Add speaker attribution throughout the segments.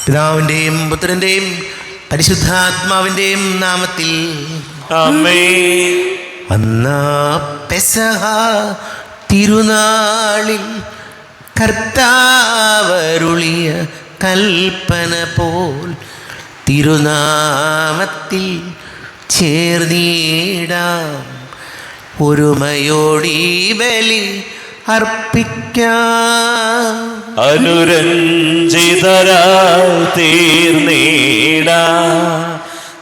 Speaker 1: പിതാവിൻ്റെയും പുത്രൻ്റെയും പരിശുദ്ധാത്മാവിൻ്റെയും നാമത്തിൽ
Speaker 2: ആമേൻ.
Speaker 1: വന്ന പെസഹ തിരുനാളിൽ കർത്താവരുളിയ കൽപ്പന പോൽ തിരുനാമത്തിൽ ചേർന്നിടാം. ഒരുമയോടീ ബലി അർപ്പിക്കാം.
Speaker 2: അനുരഞ്ജിതരായി തീർന്നിടാ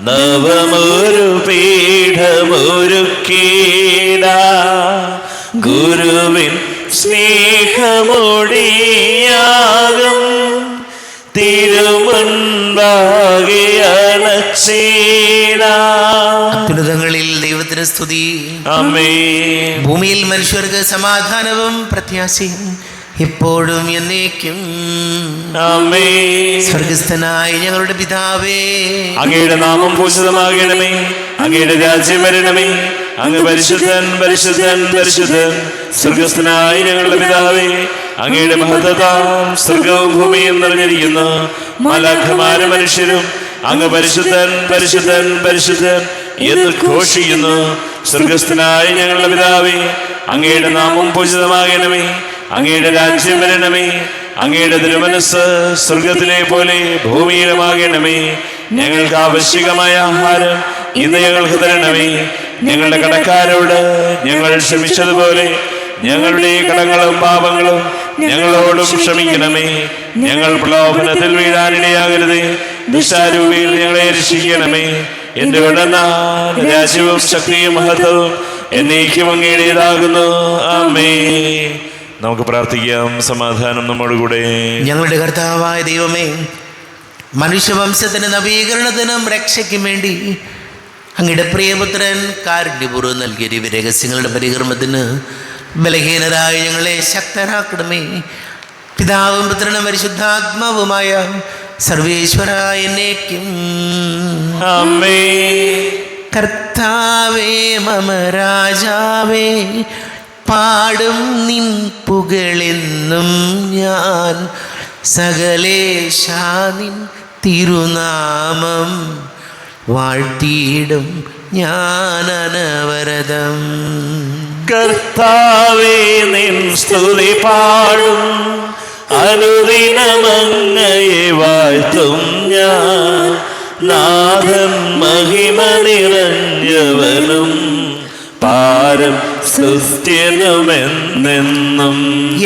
Speaker 2: നവമൊരു പീഠമൊരുക്കീടാ. ഗുരുവിൻ സ്നേഹമൊഴിയാകും തിരുമുൻപാകെ അണച്ചീടാ.
Speaker 1: അത്യുന്നതങ്ങളിൽ ദൈവത്തിന് സ്തുതി.
Speaker 2: ആമേൻ.
Speaker 1: ഭൂമിയിൽ മനുഷ്യർക്ക് സമാധാനവും പ്രത്യാശയും എപ്പോഴും എന്നേക്കും.
Speaker 2: ആമേൻ.
Speaker 1: സ്വർഗസ്ഥനായ ഞങ്ങളുടെ പിതാവേ,
Speaker 2: അങ്ങയുടെ നാമം പൂജിതമാകണമേ. അങ്ങയുടെ രാജ്യം വരണമേ. അങ്ങ് പരിശുദ്ധൻ പരിശുദ്ധൻ പരിശുദ്ധൻ. സ്വർഗസ്ഥനായ ഞങ്ങളുടെ പിതാവേ, അങ്ങയുടെ മഹത്വത്താൽ സ്വർഗവും ഭൂമിയും നിറഞ്ഞിരിക്കുന്നു. മാലാഖമാരും മനുഷ്യരും അങ്ങ് പരിശുദ്ധൻ പരിശുദ്ധൻ പരിശുദ്ധൻ എന്ന് ഘോഷിക്കുന്നു. സ്വർഗസ്ഥനായ ഞങ്ങളുടെ പിതാവേ, അങ്ങയുടെ നാമം പൂജിതമാകണമേ. അങ്ങയുടെ രാജ്യം വരണമേ. അങ്ങയുടെ തിരുമനസ്സ് സ്വർഗത്തിലെ പോലെ ഭൂമിയിലുമാകണമേ. ഞങ്ങൾക്ക് ആവശ്യകമായ ആഹാരം ഇന്ന് ഞങ്ങൾക്ക് തരണമേ. ഞങ്ങളുടെ കടക്കാരോട് ഞങ്ങൾ ക്ഷമിച്ചതുപോലെ ഞങ്ങളുടെ കടങ്ങളും പാപങ്ങളും ഞങ്ങളോടും ക്ഷമിക്കണമേ. ഞങ്ങൾ പ്രലോഭനത്തിൽ വീഴാനിടയാകരുതേ. ദുഷ്ടാരൂപിയിൽ ഞങ്ങളെ രക്ഷിക്കണമേ. എന്റെ ഉടനാൾ രാജ്യവും ശക്തിയും മഹത്വവും എന്നേക്കും അങ്ങയുടേതാകുന്നു. ആമേൻ. നമുക്ക് പ്രാർത്ഥിക്കാം. സമാധാനം നമ്മോടുകൂടെ.
Speaker 1: ഞങ്ങളുടെ കർത്താവായ ദൈവമേ, മനുഷ്യവംശത്തിന് നവീകരണത്തിനും രക്ഷയ്ക്കും വേണ്ടി അങ്ങയുടെ പ്രിയപുത്രൻ കാരുണ്യപൂർവ്വം നൽകിയ രഹസ്യങ്ങളുടെ പരികർമ്മത്തിന് ബലഹീനരായ ഞങ്ങളെ ശക്തരാക്കണമേ. പിതാവും പുത്രനും പരിശുദ്ധാത്മാവുമായ സർവേശ്വരായ എന്നേക്കും.
Speaker 2: ആമേൻ.
Speaker 1: കർത്താവേ മമ രാജാവേ, പാടും നിൻ പുകളെന്നും ഞാൻ. സകലേശാ നിൻ തിരുനാമം വാഴ്ത്തിയിടും ഞാൻ അനവരതം.
Speaker 2: കർത്താവേ നിൻ സ്തുതി പാടും. അനുദിനമങ്ങയെ വാഴ്ത്തും ഞാൻ. നാഥൻ മഹിമ നിറഞ്ഞവനും പാരം സ്തുത്യനുമെന്നെന്നും.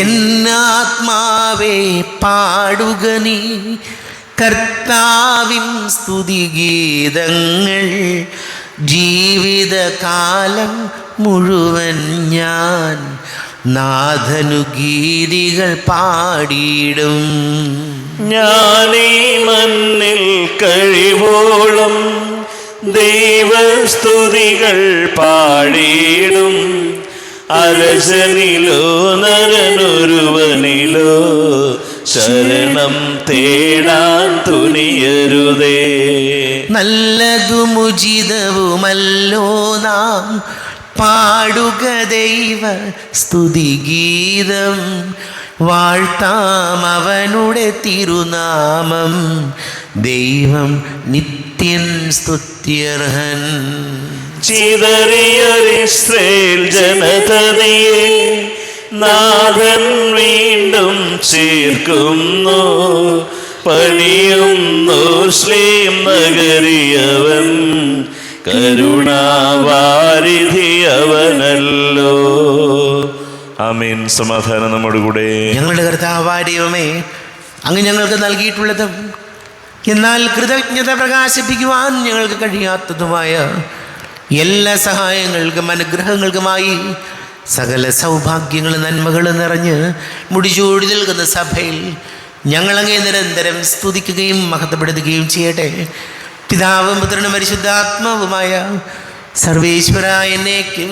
Speaker 1: എന്നാത്മാവേ പാടുക നീ കർത്താവിൻ സ്തുതിഗീതങ്ങൾ. ജീവിതകാലം മുഴുവൻ ഞാൻ നാഥനു ഗീതികൾ പാടിയിടും.
Speaker 2: ഞാനീ മണ്ണിൽ കഴിവോളം ദൈവസ്തുതികൾ പാടിയിടും. അരസനിലോ നരനൊരുവനിലോ ശരണം തേടാൻ തുനിയരുതേ.
Speaker 1: നല്ലതും ഉചിതവുമല്ലോ നാം പാടുക ദൈവ സ്തുതിഗീതം. വാഴ്ത്താം അവനുടെ തിരുനാമം. ദൈവം നിത്യൻ സ്തുത്യർഹൻ.
Speaker 2: ചിതറിയൊരിസ്രയേൽ ജനതയെ നാഥൻ വീണ്ടും ചേർക്കുന്നു. പണിയുന്നു ശ്ലീം നഗരിയവൻ. കരുണാവാരിധിയവനല്ലോ. ആമേൻ. സമാധാനം നമ്മോടുകൂടെ.
Speaker 1: ഞങ്ങളുടെ കർത്താവായ ദൈവമേ, അങ്ങ് ഞങ്ങൾക്ക് നൽകിയിട്ടുള്ളതും എന്നാൽ കൃതജ്ഞത പ്രകാശിപ്പിക്കുവാൻ ഞങ്ങൾക്ക് കഴിയാത്തതുമായ എല്ലാ സഹായങ്ങൾക്കും അനുഗ്രഹങ്ങൾക്കുമായി സകല സൗഭാഗ്യങ്ങളും നന്മകളും നിറഞ്ഞ് മുടിചൂടി നിൽക്കുന്ന സഭയിൽ ഞങ്ങളങ്ങേ നിരന്തരം സ്തുതിക്കുകയും മഹത്വപ്പെടുത്തുകയും ചെയ്യട്ടെ. പിതാവും പുത്രനും പരിശുദ്ധാത്മാവുമായ സർവേശ്വരായ എന്നേക്കും.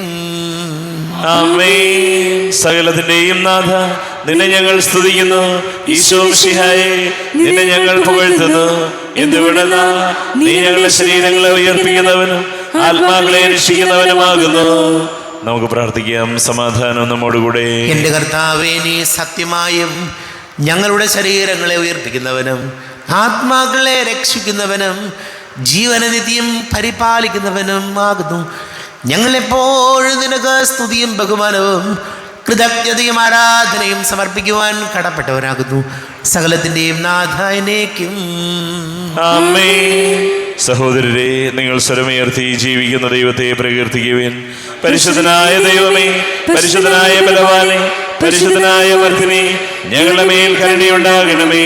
Speaker 2: ആമേൻ. സകലത്തിന്റെയും നാഥ, നിന്നെ ഞങ്ങൾ സ്തുതിക്കുന്നു. ഈശോ മിശിഹായേ, നിന്നെ ഞങ്ങൾ പുകഴ്ത്തുന്നു. എന്തുകൊണ്ടെന്നാ നീ ഞങ്ങളുടെ ശരീരങ്ങളെ ഉയർപ്പിക്കുന്നവനും ആത്മാക്കളെ രക്ഷിക്കുന്നവനുമാകുന്നു. നമുക്ക് പ്രാർത്ഥിക്കാം. സമാധാനം നമ്മോടുകൂടെ.
Speaker 1: എൻ്റെ കർത്താവേ, നീ സത്യമായും ഞങ്ങളുടെ ശരീരങ്ങളെ ഉയർപ്പിക്കുന്നവനും ആത്മാക്കളെ രക്ഷിക്കുന്നവനും ജീവനനിത്യം പരിപാലിക്കുന്നവനും ആകുന്നു. ഞങ്ങളെപ്പോഴും നിനക്ക് സ്തുതിയും ബഹുമാനവും കൃതജ്ഞതയും ആരാധനയും സമർപ്പിക്കുവാൻ കടപ്പെട്ടവരാകുന്നു. സകലത്തിൻ്റെയും നാഥായനേക്കും
Speaker 2: ആമേൻ. സഹോദരരെ, നിങ്ങൾ സ്വരമുയർത്തി ജീവിക്കുന്ന ദൈവത്തെ പ്രകീർത്തിക്കുവിൻ. പരിശുദ്ധനായ ദൈവമേ, പരിശുദ്ധനായ ബലവാനേ, പരിശുദ്ധനായ വർദ്ധിനി, ഞങ്ങളുടെ മേൽ കരുണയുണ്ടാകണമേ.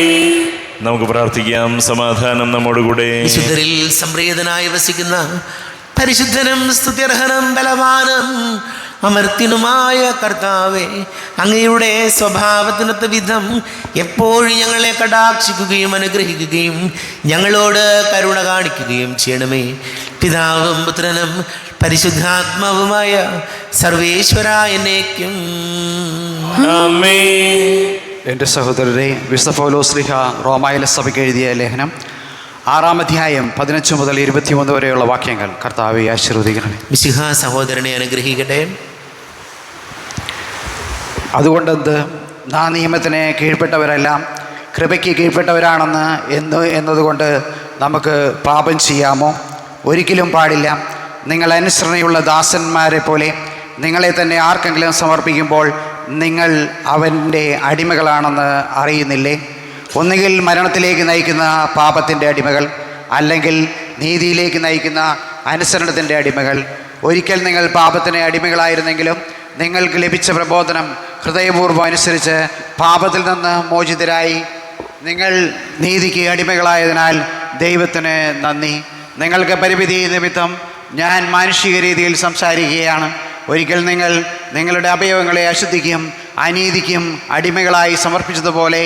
Speaker 2: നമുക്ക് പ്രാർത്ഥിക്കാം. സമാധാനം നമ്മോടുകൂടെ.
Speaker 1: വിശുദ്ധരിൽ സംപ്രീതനായി വസിക്കുന്ന പരിശുദ്ധനും സ്തുത്യർഹനും ബലവാനും അമർത്യനുമായ കർത്താവേ, അങ്ങയുടെ സ്വഭാവത്തിനൊത്ത വിധം എപ്പോഴും ഞങ്ങളെ കടാക്ഷിക്കുകയും അനുഗ്രഹിക്കുകയും ഞങ്ങളോട് കരുണ കാണിക്കുകയും ചെയ്യണമേ. പിതാവും പുത്രനും പരിശുദ്ധാത്മാവുമായ സർവേശ്വരായ എന്നേക്കും
Speaker 2: ആമേൻ.
Speaker 3: എൻ്റെ സഹോദരരെ, വിശുദ്ധ പൗലോസ് ശ്ലീഹ റോമായിലെ സഭയ്ക്ക് എഴുതിയ ലേഖനം 6-ാം അധ്യായം 15 മുതൽ 23 വരെയുള്ള വാക്യങ്ങൾ കർത്താവെ ആശീർവദിക്കണമേ.
Speaker 1: മിശിഹ സഹോദരനെ അനുഗ്രഹിക്കട്ടെ.
Speaker 3: അതുകൊണ്ടെന്ത്, നാം നിയമത്തിന് കീഴ്പ്പെട്ടവരെല്ലാം കൃപയ്ക്ക് കീഴ്പ്പെട്ടവരാണെന്ന് എന്നതുകൊണ്ട് നമുക്ക് പാപം ചെയ്യാമോ? ഒരിക്കലും പാടില്ല. നിങ്ങൾ അനുസരണയുള്ള ദാസന്മാരെ പോലെ നിങ്ങളെ തന്നെ ആർക്കെങ്കിലും സമർപ്പിക്കുമ്പോൾ നിങ്ങൾ അവൻ്റെ അടിമകളാണെന്ന് അറിയുന്നില്ലേ? ഒന്നുകിൽ മരണത്തിലേക്ക് നയിക്കുന്ന പാപത്തിൻ്റെ അടിമകൾ, അല്ലെങ്കിൽ നീതിയിലേക്ക് നയിക്കുന്ന അനുസരണത്തിൻ്റെ അടിമകൾ. ഒരിക്കൽ നിങ്ങൾ പാപത്തിന് അടിമകളായിരുന്നെങ്കിലും നിങ്ങൾക്ക് ലഭിച്ച പ്രബോധനം ഹൃദയപൂർവ്വം അനുസരിച്ച് പാപത്തിൽ നിന്ന് മോചിതരായി നിങ്ങൾ നീതിക്ക് അടിമകളായതിനാൽ ദൈവത്തിന് നന്ദി. നിങ്ങൾക്ക് പരിമിതി നിമിത്തം ഞാൻ മാനുഷിക രീതിയിൽ സംസാരിക്കുകയാണ്. ഒരിക്കൽ നിങ്ങൾ നിങ്ങളുടെ അവയവങ്ങളെ അശുദ്ധിക്കും അനീതിക്കും അടിമകളായി സമർപ്പിച്ചതുപോലെ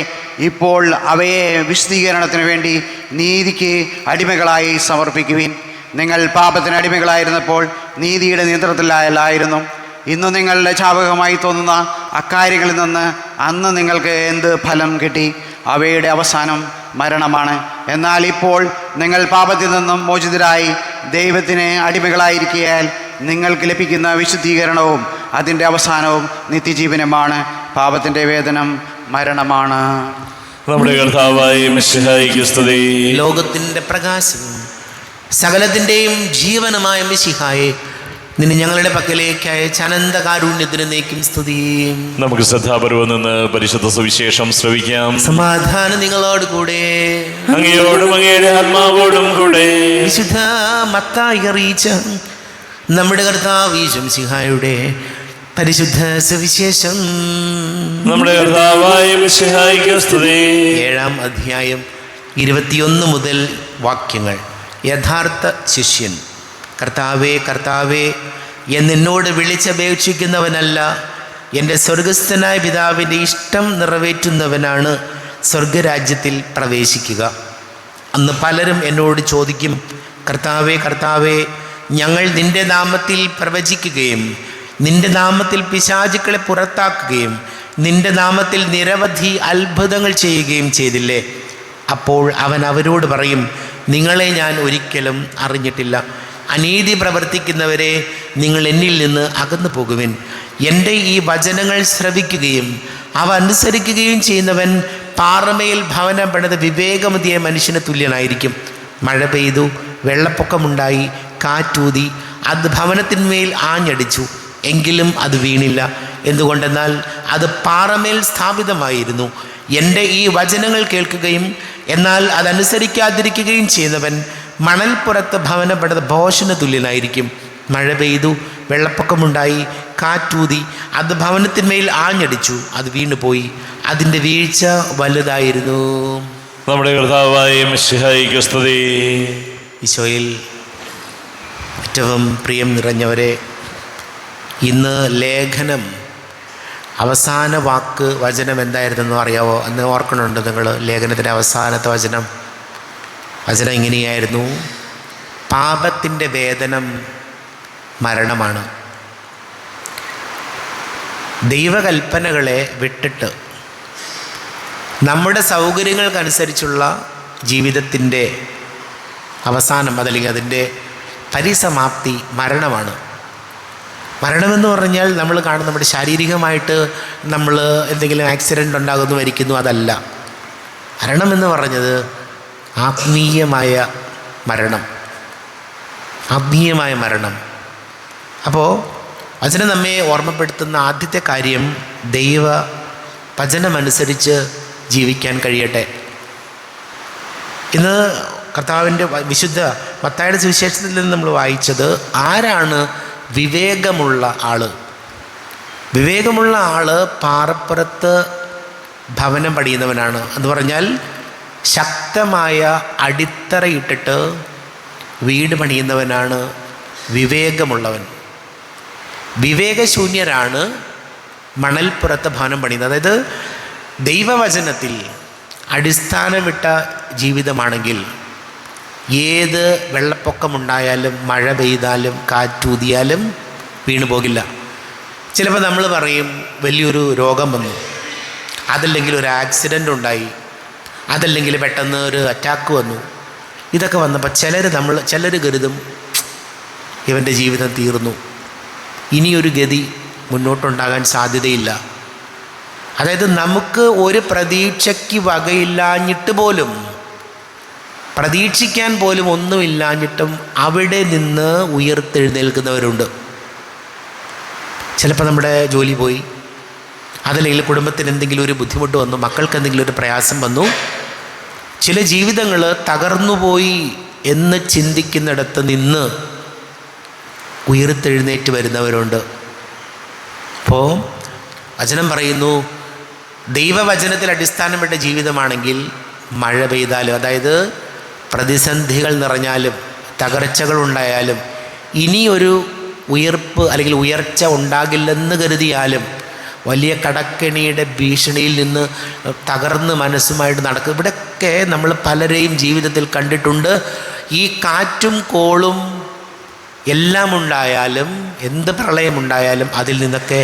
Speaker 3: ഇപ്പോൾ അവയെ വിശുദ്ധീകരണത്തിന് വേണ്ടി നീതിക്ക് അടിമകളായി സമർപ്പിക്കുവിൻ. നിങ്ങൾ പാപത്തിന് അടിമകളായിരുന്നപ്പോൾ നീതിയുടെ നിയന്ത്രണത്തിലായിരുന്നു. ഇന്ന് നിങ്ങളുടെ ചാപകമായി തോന്നുന്ന അക്കാര്യങ്ങളിൽ നിന്ന് അന്ന് നിങ്ങൾക്ക് എന്ത് ഫലം കിട്ടി? അവയുടെ അവസാനം മരണമാണ്. എന്നാൽ ഇപ്പോൾ നിങ്ങൾ പാപത്തിൽ നിന്നും മോചിതരായി ദൈവത്തിന് അടിമകളായിരിക്കയാൽ നിങ്ങൾക്ക് ലഭിക്കുന്ന വിശുദ്ധീകരണവും അതിൻ്റെ അവസാനവും നിത്യജീവനുമാണ്. പാപത്തിൻ്റെ വേതനം മരണമാണ്.
Speaker 2: നമ്മുടെ കർത്താവായ മിശിഹായ്ക്ക് സ്തുതി.
Speaker 1: ലോകത്തിൻ്റെ പ്രകാശവും സകലത്തിൻ്റെയും ജീവനുമായ മിശിഹായെ, നിന്നെ ഞങ്ങളുടെ പക്കലേക്ക് അയച്ച അനന്ത കാരുണ്യത്തിന് നീക്കും സ്തുതി.
Speaker 2: നമുക്ക് ശ്രദ്ധാപൂർവം നിന്ന് പരിശുദ്ധ സുവിശേഷം ശ്രവിക്കാം.
Speaker 1: സമാധാനം നിങ്ങളോട് കൂടെ.
Speaker 2: അങ്ങയോടും അങ്ങയുടെ ആത്മാവോടും കൂടെ.
Speaker 1: വിശുദ്ധ മത്തായി അറിയിച്ച നമ്മുടെ കർത്താവ് യേശു മിശിഹായുടെ പരിശുദ്ധ സുവിശേഷം.
Speaker 2: നമ്മുടെ കർത്താവായ മിശിഹായ്ക്ക് സ്തുതി.
Speaker 1: 7-ാം അധ്യായം 21 മുതൽ വാക്യങ്ങൾ. യഥാർത്ഥ ശിഷ്യൻ. കർത്താവേ, കർത്താവേ എന്നോട് വിളിച്ചപേക്ഷിക്കുന്നവനല്ല, എൻ്റെ സ്വർഗസ്ഥനായ പിതാവിൻ്റെ ഇഷ്ടം നിറവേറ്റുന്നവനാണ് സ്വർഗരാജ്യത്തിൽ പ്രവേശിക്കുക. അന്ന് പലരും എന്നോട് ചോദിക്കും, കർത്താവേ, കർത്താവേ, ഞങ്ങൾ നിൻ്റെ നാമത്തിൽ പ്രവചിക്കുകയും നിൻ്റെ നാമത്തിൽ പിശാചുക്കളെ പുറത്താക്കുകയും നിൻ്റെ നാമത്തിൽ നിരവധി അത്ഭുതങ്ങൾ ചെയ്യുകയും ചെയ്തില്ലേ? അപ്പോൾ അവൻ അവരോട് പറയും, നിങ്ങളെ ഞാൻ ഒരിക്കലും അറിഞ്ഞിട്ടില്ല. അനീതി പ്രവർത്തിക്കുന്നവരെ, നിങ്ങൾ എന്നിൽ നിന്ന് അകന്നു പോകുവിൻ. എൻ്റെ ഈ വചനങ്ങൾ ശ്രവിക്കുകയും അവ അനുസരിക്കുകയും ചെയ്യുന്നവൻ പാറമേൽ ഭവനം പണിത വിവേകമതിയ മനുഷ്യന് തുല്യനായിരിക്കും. മഴ പെയ്തു, വെള്ളപ്പൊക്കമുണ്ടായി, കാറ്റൂതി, അത് ഭവനത്തിന്മേൽ ആഞ്ഞടിച്ചു, എങ്കിലും അത് വീണില്ല. എന്തുകൊണ്ടെന്നാൽ അത് പാറമേൽ സ്ഥാപിതമായിരുന്നു. എൻ്റെ ഈ വചനങ്ങൾ കേൾക്കുകയും എന്നാൽ അതനുസരിക്കാതിരിക്കുകയും ചെയ്യുന്നവൻ മണൽപ്പുറത്ത് ഭവനം പണിത ഭോഷന് തുല്യനായിരിക്കും. മഴ പെയ്തു, വെള്ളപ്പൊക്കമുണ്ടായി, കാറ്റൂതി, അത് ഭവനത്തിന്മേൽ ആഞ്ഞടിച്ചു, അത് വീണുപോയി, അതിൻ്റെ വീഴ്ച വലുതായിരുന്നു.
Speaker 2: നമ്മുടെ കർത്താവായ മിശിഹായ്ക്ക് സ്തുതി.
Speaker 1: ഈശോയിൽ ഏറ്റവും പ്രിയം നിറഞ്ഞവരെ, ഇന്ന് ലേഖനം അവസാന വാക്ക് വചനം എന്തായിരുന്നെന്ന് അറിയാവോ? അന്ന് ഓർക്കണുണ്ട് നിങ്ങൾ? ലേഖനത്തിൻ്റെ അവസാനത്തെ വചനം ഇങ്ങനെയായിരുന്നു: പാപത്തിൻ്റെ വേതനം മരണമാണ്. ദൈവകൽപ്പനകളെ വിട്ടിട്ട് നമ്മുടെ സൗകര്യങ്ങൾക്കനുസരിച്ചുള്ള ജീവിതത്തിൻ്റെ അവസാനം, അതല്ലെങ്കിൽ അതിൻ്റെ പരിസമാപ്തി മരണമാണ്. മരണമെന്ന് പറഞ്ഞാൽ നമ്മൾ കാണുന്ന നമ്മുടെ ശാരീരികമായിട്ട് നമ്മൾ എന്തെങ്കിലും ആക്സിഡൻ്റ് ഉണ്ടാകുന്നു, മരിക്കുന്നു, അതല്ല. മരണമെന്ന് പറഞ്ഞത് ആത്മീയമായ മരണം. ആത്മീയമായ മരണം. അപ്പോൾ വചനം നമ്മെ ഓർമ്മപ്പെടുത്തുന്ന ആദ്യത്തെ കാര്യം, ദൈവ വചനമനുസരിച്ച് ജീവിക്കാൻ കഴിയട്ടെ. ഇന്ന് കർത്താവിൻ്റെ വിശുദ്ധ മത്തായിയുടെ സുവിശേഷത്തിൽ നിന്ന് നമ്മൾ വായിച്ചത്, ആരാണ് വിവേകമുള്ള ആൾ? വിവേകമുള്ള ആൾ പാറപ്പുറത്ത് ഭവനം പണിയുന്നവനാണ്. എന്ന് പറഞ്ഞാൽ ശക്തമായ അടിത്തറയിട്ടിട്ട് വീട് പണിയുന്നവനാണ് വിവേകമുള്ളവൻ. വിവേകശൂന്യരാണ് മണൽപ്പുറത്ത് ഭവനം പണിയുന്നത്. അതായത് ദൈവവചനത്തിൽ അടിസ്ഥാനമിട്ട ജീവിതമാണെങ്കിൽ ഏത് വെള്ളപ്പൊക്കമുണ്ടായാലും മഴ പെയ്താലും കാറ്റൂതിയാലും വീണു പോകില്ല. ചിലപ്പോൾ നമ്മൾ പറയും വലിയൊരു രോഗം വന്നു, അതല്ലെങ്കിൽ ഒരു ആക്സിഡൻ്റ് ഉണ്ടായി, അതല്ലെങ്കിൽ പെട്ടെന്ന് ഒരു അറ്റാക്ക് വന്നു. ഇതൊക്കെ വന്നപ്പോൾ ചിലർ കരുതും ഇവൻ്റെ ജീവിതം തീർന്നു, ഇനിയൊരു ഗതി മുന്നോട്ടുണ്ടാകാൻ സാധ്യതയില്ല. അതായത് നമുക്ക് ഒരു പ്രതീക്ഷയ്ക്ക് വകയില്ലാഞ്ഞിട്ട് പോലും, പ്രതീക്ഷിക്കാൻ പോലും ഒന്നുമില്ലാഞ്ഞിട്ടും അവിടെ നിന്ന് ഉയർത്തെഴുന്നേൽക്കുന്നവരുണ്ട്. ചിലപ്പോൾ നമ്മുടെ ജോലി പോയി, അതല്ലെങ്കിൽ കുടുംബത്തിന് എന്തെങ്കിലും ഒരു ബുദ്ധിമുട്ട് വന്നു, മക്കൾക്ക് എന്തെങ്കിലും ഒരു പ്രയാസം വന്നു, ചില ജീവിതങ്ങൾ തകർന്നുപോയി എന്ന് ചിന്തിക്കുന്നിടത്ത് നിന്ന് ഉയർത്തെഴുന്നേറ്റ് വരുന്നവരുണ്ട്. അപ്പോൾ വചനം പറയുന്നു, ദൈവവചനത്തിൽ അടിസ്ഥാനപ്പെട്ട ജീവിതമാണെങ്കിൽ മഴ പെയ്താലും, അതായത് പ്രതിസന്ധികൾ നിറഞ്ഞാലും തകർച്ചകളുണ്ടായാലും ഇനിയൊരു ഉയർപ്പ് അല്ലെങ്കിൽ ഉയർച്ച ഉണ്ടാകില്ലെന്ന് കരുതിയാലും വലിയ കടക്കെണിയുടെ ഭീഷണിയിൽ നിന്ന് തകർന്ന് മനസ്സുമായിട്ട് നടക്കും. ഇവിടെയൊക്കെ നമ്മൾ പലരെയും ജീവിതത്തിൽ കണ്ടിട്ടുണ്ട്. ഈ കാറ്റും കോളും എല്ലാം ഉണ്ടായാലും, എന്ത് പ്രളയമുണ്ടായാലും അതിൽ നിന്നൊക്കെ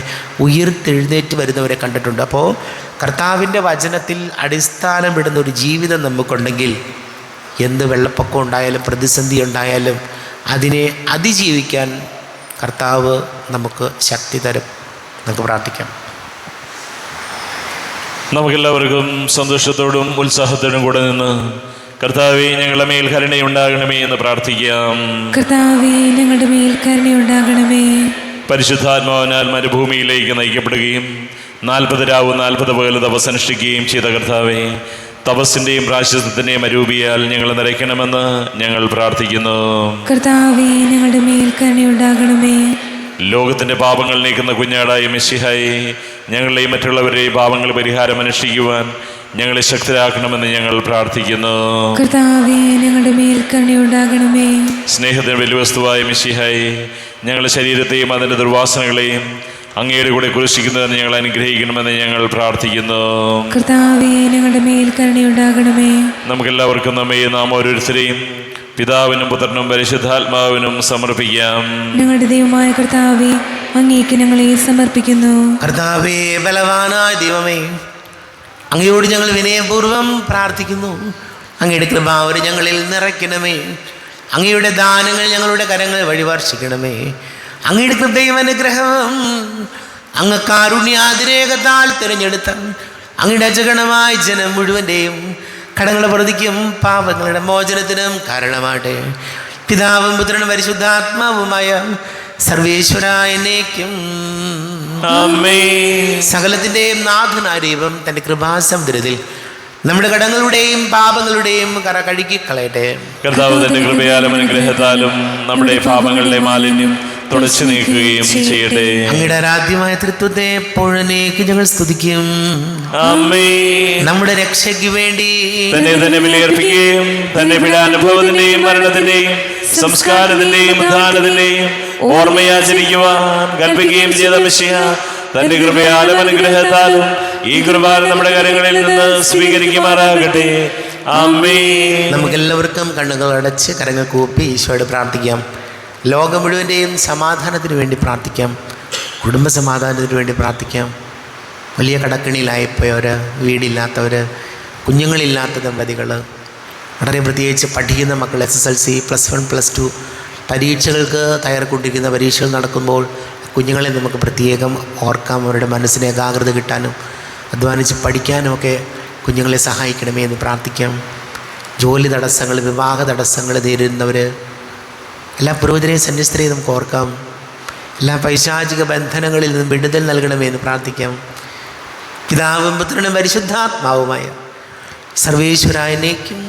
Speaker 1: ഉയർത്തെഴുന്നേറ്റ് വരുന്നവരെ കണ്ടിട്ടുണ്ട്. അപ്പോൾ കർത്താവിൻ്റെ വചനത്തിൽ അടിസ്ഥാനമിടുന്ന ഒരു ജീവിതം നമുക്കുണ്ടെങ്കിൽ എന്ത് വെള്ളപ്പൊക്കം ഉണ്ടായാലും പ്രതിസന്ധി ഉണ്ടായാലും അതിനെ അതിജീവിക്കാൻ കർത്താവ് നമുക്ക് ശക്തി തരും. നമുക്ക് പ്രാർത്ഥിക്കാം.
Speaker 2: നമുക്കെല്ലാവർക്കും സന്തോഷത്തോടും ഉത്സാഹത്തോടും കൂടെ നിന്ന് കർത്താവേ ഞങ്ങളുടെ മേൽ കരുണയുണ്ടാകണമേ എന്ന് പ്രാർത്ഥിക്കാം.
Speaker 4: കർത്താവേ ഞങ്ങളുടെ മേൽ കരുണയുണ്ടാകണമേ.
Speaker 2: പരിശുദ്ധാത്മാവിനാൽ മരുഭൂമിയിലേക്ക് നയിക്കപ്പെടുകയും 40 രാവ് 40 പകൽ തപസ്സനുഷ്ഠിക്കുകയും ചെയ്ത കർത്താവേ, തപസ്സിൻ്റെയും പ്രായശ്ചിത്തത്തിൻ്റെയും അരൂപിയാൽ ഞങ്ങൾ നിറയ്ക്കണമെന്ന് ഞങ്ങൾ പ്രാർത്ഥിക്കുന്നു.
Speaker 4: കർത്താവേ ഞങ്ങളുടെ മേൽ കരുണയുണ്ടാകണമേ.
Speaker 2: ലോകത്തിൻ്റെ പാപങ്ങൾ നീക്കുന്ന കുഞ്ഞാടായ മെസ്സിഹായെ, ഞങ്ങളെയും മറ്റുള്ളവരുടെയും പാപങ്ങൾ പരിഹാരം അനുഷ്ഠിക്കുവാൻ ഞങ്ങളെ ശക്തരാക്കണമെന്ന് ഞങ്ങൾ പ്രാർത്ഥിക്കുന്നു.
Speaker 4: കർത്താവേ ഞങ്ങളുടെ മേൽ കരുണയുണ്ടാകണമേ.
Speaker 2: സ്നേഹത്തിന് വലിയ വസ്തുവായ മെസ്സിഹായെ, ഞങ്ങളുടെ ശരീരത്തെയും അതിൻ്റെ ദുർവാസനകളെയും അങ്ങയുടെ കൂടെ കുരിശിക്കുന്നതെന്ന് ഞങ്ങൾ അനുഗ്രഹിക്കണമെന്ന് ഞങ്ങൾ പ്രാർത്ഥിക്കുന്നു.
Speaker 4: കർത്താവേ ഞങ്ങളുടെ മേൽ കരുണയുണ്ടാകണമേ.
Speaker 2: നമുക്കെല്ലാവർക്കും നമ്മെ നാം ഓരോരുത്തരെയും പിതാവിനും പുത്രനും പരിശുദ്ധാത്മാവിനും സമർപ്പിക്കാം.
Speaker 4: ഞങ്ങളുടെ ദൈവമായ കർത്താവേ, അങ്ങേക്ക് ഞങ്ങളെ സമർപ്പിക്കുന്നു.
Speaker 1: കർത്താവേ, ബലവാനായ ദൈവമേ, അങ്ങയോട് ഞങ്ങൾ വിനയപൂർവ്വം പ്രാർത്ഥിക്കുന്നു. അങ്ങയുടെ കൃപാവരം ഞങ്ങളിൽ നിറയ്ക്കണമേ. അങ്ങയുടെ ദാനങ്ങൾ ഞങ്ങളുടെ കരങ്ങൾ വഴി വർഷിക്കണമേ. അങ്ങയുടെ കൃപയും അനുഗ്രഹം അങ്ങ് കാരുണ്യാതിരേകത്താൽ തിരഞ്ഞെടുത്ത അങ്ങയുടെ അജഗണമായ ജനം മുഴുവൻ്റെയും കടങ്ങളുടെ പ്രതിക്കും പാപങ്ങളുടെ മോചനത്തിനും കാരണമാട്ടെ. പിതാവും പുത്രനും പരിശുദ്ധാത്മാവുമായ സർവേശ്വരായ എന്നേക്കും
Speaker 2: ആമേൻ.
Speaker 1: സകലത്തിൻ്റെയും നാഥനായ ദൈവം തൻ്റെ കൃപാസമുദ്രത്തിൽ നമ്മുടെ കടങ്ങളുടെയും പാപങ്ങളുടെയും കറ കഴുകി കളയട്ടെ.
Speaker 2: കർത്താവ് തന്റെ കൃപയാലും അനുഗ്രഹത്താലും നമ്മുടെ പാപങ്ങളുടെ മാലിന്യം തുടച്ചു നീക്കുകയും ചെയ്യട്ടെ.
Speaker 1: അങ്ങയുടെ ആരാധ്യമായ തൃത്വത്തെ എപ്പോഴേക്ക് ഞങ്ങൾ സ്തുതിക്കും.
Speaker 2: ആമേൻ.
Speaker 1: നമ്മുടെ രക്ഷയ്ക്ക് വേണ്ടി
Speaker 2: തന്നെ ബലിയർപ്പിക്കുകയും തന്റെ പീഡാനുഭവത്തിന്റെയും മരണത്തിന്റെയും സംസ്കാരത്തിന്റെയും ഉദ്ധാനത്തിന്റെയും ഓർമ്മയാചരിക്കുവാൻ കൽപ്പിക്കുകയും ചെയ്ത മെസ്സിഹ തന്റെ കൃപയാലും അനുഗ്രഹത്താലും ഈ കൃപാന നമ്മുടെ കരങ്ങളിൽ നിന്ന് സ്വീകരിക്കുമാറാകട്ടെ. ആമേൻ.
Speaker 1: നമുക്കെല്ലാവർക്കും കണ്ണുകൾ അടച്ച് കരങ്ങൾ കൂപ്പി ഈശോയോട് പ്രാർത്ഥിക്കാം. ലോകം മുഴുവൻ്റെയും സമാധാനത്തിന് വേണ്ടി പ്രാർത്ഥിക്കാം. കുടുംബ സമാധാനത്തിന് വേണ്ടി പ്രാർത്ഥിക്കാം. വലിയ കടക്കണിയിലായിപ്പോയവർ, വീടില്ലാത്തവർ, കുഞ്ഞുങ്ങളില്ലാത്ത ദമ്പതികൾ, വളരെ പ്രത്യേകിച്ച് പഠിക്കുന്ന മക്കൾ, SSLC, +1, +2 പരീക്ഷകൾക്ക് തയ്യാറെടുക്കൊണ്ടിരിക്കുന്ന പരീക്ഷകൾ നടക്കുമ്പോൾ കുഞ്ഞുങ്ങളെ നമുക്ക് പ്രത്യേകം ഓർക്കാം. അവരുടെ മനസ്സിന് ഏകാഗ്രത കിട്ടാനും അധ്വാനിച്ച് പഠിക്കാനുമൊക്കെ കുഞ്ഞുങ്ങളെ സഹായിക്കണമേ എന്ന് പ്രാർത്ഥിക്കാം. ജോലി തടസ്സങ്ങൾ, വിവാഹ തടസ്സങ്ങൾ നേരിടുന്നവർ, എല്ലാ പുരോഹിതരെയും സന്യസ്തരെയും നമുക്ക് ഓർക്കാം. എല്ലാ പൈശാചിക ബന്ധനങ്ങളിൽ നിന്നും വിടുതൽ നൽകണമെന്ന് പ്രാർത്ഥിക്കാം. പിതാവും പുത്രനും പരിശുദ്ധാത്മാവുമായ സർവേശ്വരായനേക്കും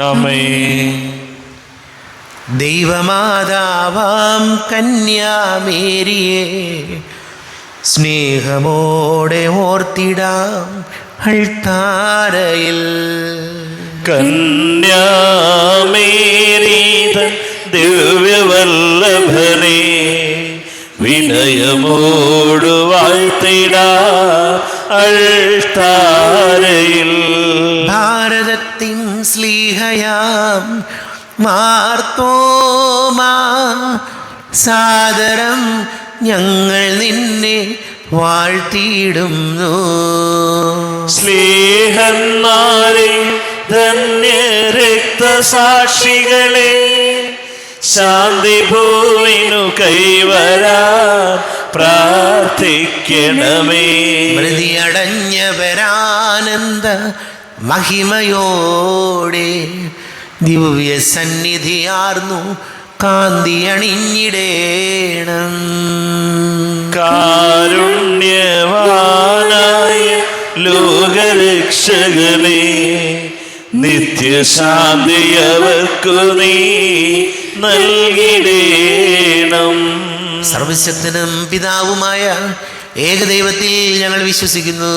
Speaker 2: ആമേൻ.
Speaker 1: ദൈവമാതാവാം കന്യാമേരിയെ സ്നേഹമോടെ ഓർത്തിടാം അൾത്താരയിൽ.
Speaker 2: കന്യാമേരീതൻ ദിവ്യവല്ലഭനെ വിനയമോടു വാഴ്ത്തിടാം അൾത്താരയിൽ.
Speaker 1: ഭാരതത്തിൻ സ്ലീഹയാം മാർത്തോമാ സാദരം ഞങ്ങൾ നിന്നെ വാഴ്ത്തിയിടുന്നു.
Speaker 2: സ്നേഹന്മാരെ ധന്യരക്തസാക്ഷികളെ ശാന്തി ഭൂവിനു കൈവരാൻ പ്രാർത്ഥിക്കണമേ.
Speaker 1: മൃതിയടഞ്ഞവരാനന്ദ മഹിമയോടെ ദിവ്യ സന്നിധിയാർന്നു കാന്തി അണിഞ്ഞിടേണം.
Speaker 2: കാരുണ്യവാനായ ലോകരക്ഷകനെ നിത്യശാന്തിയവർക്കു നീ നൽകിടേണം.
Speaker 1: സർവശക്തനും പിതാവുമായ ഏകദൈവത്തിൽ ഞങ്ങൾ വിശ്വസിക്കുന്നു.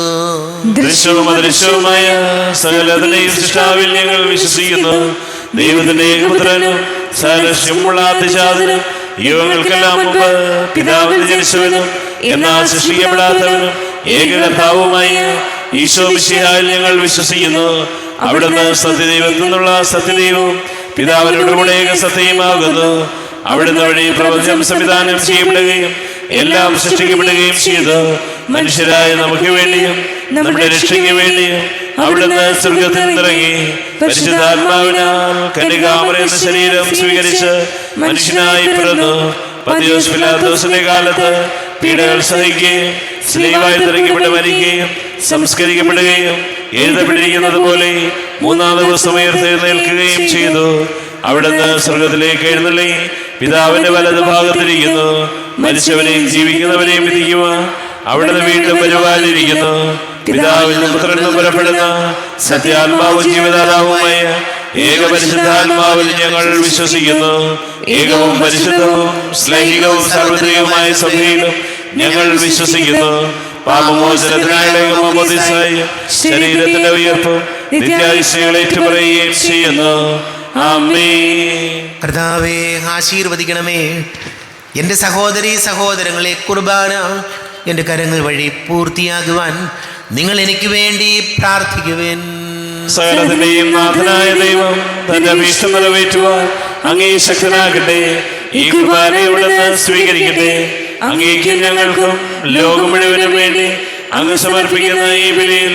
Speaker 2: ദൃശ്യവും അദൃശ്യവുമായ സകലതിനെയും സൃഷ്ടാവിൽ ഞങ്ങൾ വിശ്വസിക്കുന്നു. ദൈവത്തിന്റെ ഏകപുത്രനും സാദൃശ്യമുള്ള അതിജാതനും യുഗങ്ങൾക്കെല്ലാം മുമ്പ് പിതാവിന് ജനിച്ചവനും എന്നാൽ സൃഷ്ടിക്കപ്പെടാത്തവനും ഏകകർത്താവുമായ ഈശോ മിശിഹായിൽ ഞങ്ങൾ വിശ്വസിക്കുന്നു. അവിടുന്ന് സത്യദൈവത്തിൽ നിന്നുള്ള സത്യദൈവവും പിതാവിനോട് കൂടെ ഏക സത്യമാകുന്നു. അവിടുന്ന് വഴി പ്രപഞ്ചം സംവിധാനം ചെയ്യപ്പെടുകയും എല്ലാം സൃഷ്ടിക്കപ്പെടുകയും ചെയ്തു. മനുഷ്യരായ നമുക്ക് വേണ്ടിയും നമ്മുടെ രക്ഷയ്ക്ക് വേണ്ടിയും അവിടുന്ന് സ്വർഗ്ഗത്തിൽ നിന്നിറങ്ങി പരിശുദ്ധാത്മാവിനാൽ കന്യകാമറിയുന്ന ശരീരം സ്വീകരിച്ച് മനുഷ്യനായി പിറന്നു. പന്തിയോസ് പിലാത്തോസിന്റെ കാലത്ത് പീഡകൾ സഹിക്കുകയും സ്ലീവായി തിരക്കപ്പെട്ട് മരിക്കുകയും സംസ്കരിക്കപ്പെടുകയും എഴുതപ്പെട്ടിരിക്കുന്നത് പോലെ മൂന്നാം ദിവസം ഉയർത്തെഴുന്നേൽക്കുകയും ചെയ്തു. അവിടുന്ന് സ്വർഗത്തിലേക്ക് എഴുന്നള്ളി പിതാവിന്റെ വലതു ഭാഗത്തിരിക്കുന്നു. മരിച്ചവരെയും ജീവിക്കുന്നവരെയും വിധിക്കുവാൻ അവിടുന്ന് വീണ്ടും വരുവാനിരിക്കുന്നു. പിതാവിൽ നിന്നും പുത്രനിൽ നിന്നും പുറപ്പെടുന്ന സത്യാത്മാവും ജീവദാതാവുമായ ഏകപരിശുദ്ധാത്മാവിൽ ഞങ്ങൾ വിശ്വസിക്കുന്നു. ഏകവും പരിശുദ്ധവും ശ്ലൈഹികവും സാർവത്രികവുമായ സഭയിലും ഞങ്ങൾ വിശ്വസിക്കുന്നു. പാപമോചനത്തിനായുള്ള ശരീരത്തിന്റെ ഉയർപ്പും നിത്യായുസ്സുകൾ ഏറ്റുപറയുകയും ചെയ്യുന്നു. ആമേൻ.
Speaker 1: കർത്താവേ, ആശീർവദിക്കണമേ. എൻ്റെ സഹോദരീ സഹോദരങ്ങളെ, കുർബാന എൻ്റെ കരങ്ങൾ വഴി പൂർത്തിയാകുവാൻ നിങ്ങൾ എനിക്ക് വേണ്ടി പ്രാർത്ഥിക്കുവേൻ.
Speaker 2: സകലത്തിന്റെയും നാഥനായ ദൈവം തന്റെ അഭീഷ്ടം നിറവേറ്റുവാൻ അങ്ങേ ശക്തനാകട്ടെ. ഈ കുർബാന ഇവിടുന്ന് സ്വീകരിക്കട്ടെ. അങ്ങേക്കും ഞങ്ങൾക്കും ലോകം മുഴുവനും വേണ്ടി അങ്ങ് സമർപ്പിക്കുന്ന ഈ ബലിയിൽ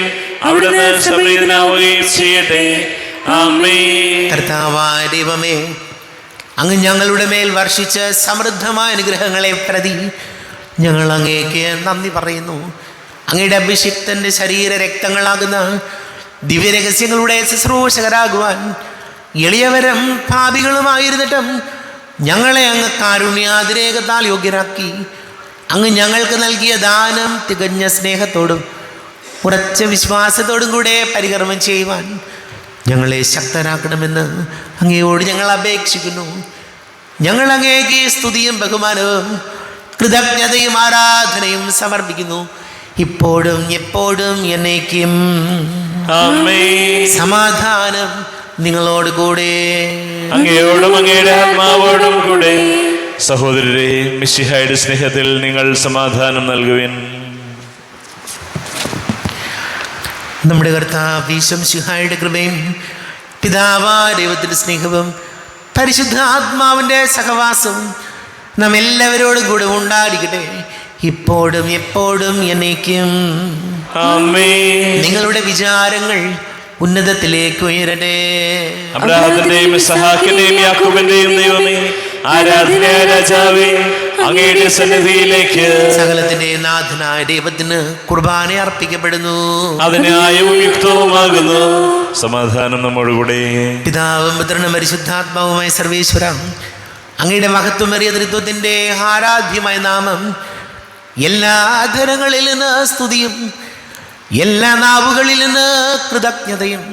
Speaker 2: അവിടുന്ന് സംപ്രീതനാവുകയും ചെയ്യട്ടെ. ആമേൻ.
Speaker 1: കർത്താവായ ദൈവമേ, അങ്ങ് ഞങ്ങളുടെ മേൽ വർഷിച്ച സമൃദ്ധമായ അനുഗ്രഹങ്ങളെ പ്രതി ഞങ്ങൾ അങ്ങേക്ക് നന്ദി പറയുന്നു. അങ്ങയുടെ അഭിഷിക്തൻ്റെ ശരീര രക്തങ്ങളാകുന്ന ദിവ്യരഹസ്യങ്ങളുടെ ശുശ്രൂഷകരാകുവാൻ എളിയവരും പാപികളുമായിരുന്നിട്ടും ഞങ്ങളെ അങ്ങ് കാരുണ്യാതിരേകത്താൽ യോഗ്യരാക്കി. അങ്ങ് ഞങ്ങൾക്ക് നൽകിയ ദാനം തികഞ്ഞ സ്നേഹത്തോടും ഉറച്ച വിശ്വാസത്തോടും കൂടെ പരികർമ്മം ചെയ്യുവാൻ ഞങ്ങളെ ശക്തരാക്കണമെന്ന് അങ്ങയോട് ഞങ്ങൾ അപേക്ഷിക്കുന്നു. ഞങ്ങൾ അങ്ങേക്ക് സ്തുതിയും ബഹുമാനവും കൃതജ്ഞതയും ആരാധനയും സമർപ്പിക്കുന്നു, ഇപ്പോഴും എപ്പോഴും എന്നേക്കും.
Speaker 2: ആമേൻ.
Speaker 1: സമാധാനം നിങ്ങളോട് കൂടെ.
Speaker 2: അങ്ങയോടും അങ്ങയുടെ ആത്മാവോടും കൂടെ. സഹോദരരെ, മിശിഹായുടെ സ്നേഹത്തിൽ നിങ്ങൾ സമാധാനം നൽകുവിൻ.
Speaker 1: നമ്മുടെ കർത്താവ് ഈശോ മിശിഹായുടെ കൃപയും പിതാവായ ദൈവത്തിൻ്റെ സ്നേഹവും പരിശുദ്ധാത്മാവിൻ്റെ സഹവാസവും നാം എല്ലാവരോടും കൂടെ ഉണ്ടായിരിക്കട്ടെ, ഇപ്പോഴും എപ്പോഴും എന്നേക്കും.
Speaker 2: ആമേൻ.
Speaker 1: നിങ്ങളുടെ വിചാരങ്ങൾ ഉന്നതത്തിലേക്ക് ഉയരട്ടെ.
Speaker 2: അബ്രാഹത്തിന്റെയും ഇസ്ഹാക്കിന്റെയും യാക്കോബിന്റെയും ദൈവമേ, ആരാധനയായ രാജാവേ, അങ്ങയുടെ സന്നിധിയിലേക്ക്
Speaker 1: സകലത്തിന്റെ നാഥനായ ദൈവത്തിന് കുർബാന അർപ്പിക്കപ്പെടുന്നു.
Speaker 2: അത് ന്യായവും യുക്തവുമാകുന്നു. സമാധാനം നമ്മോടുകൂടെ.
Speaker 1: പിതാവും പുത്രനും പരിശുദ്ധാത്മാവുമായ സർവേശ്വര, അങ്ങയുടെ മഹത്വമേറിയ തൃത്വത്തിൻ്റെ ആരാധ്യമായ നാമം എല്ലാ ധരങ്ങളിൽ നിന്ന് സ്തുതിയും എല്ലാ നാവുകളിൽ നിന്ന് കൃതജ്ഞതയും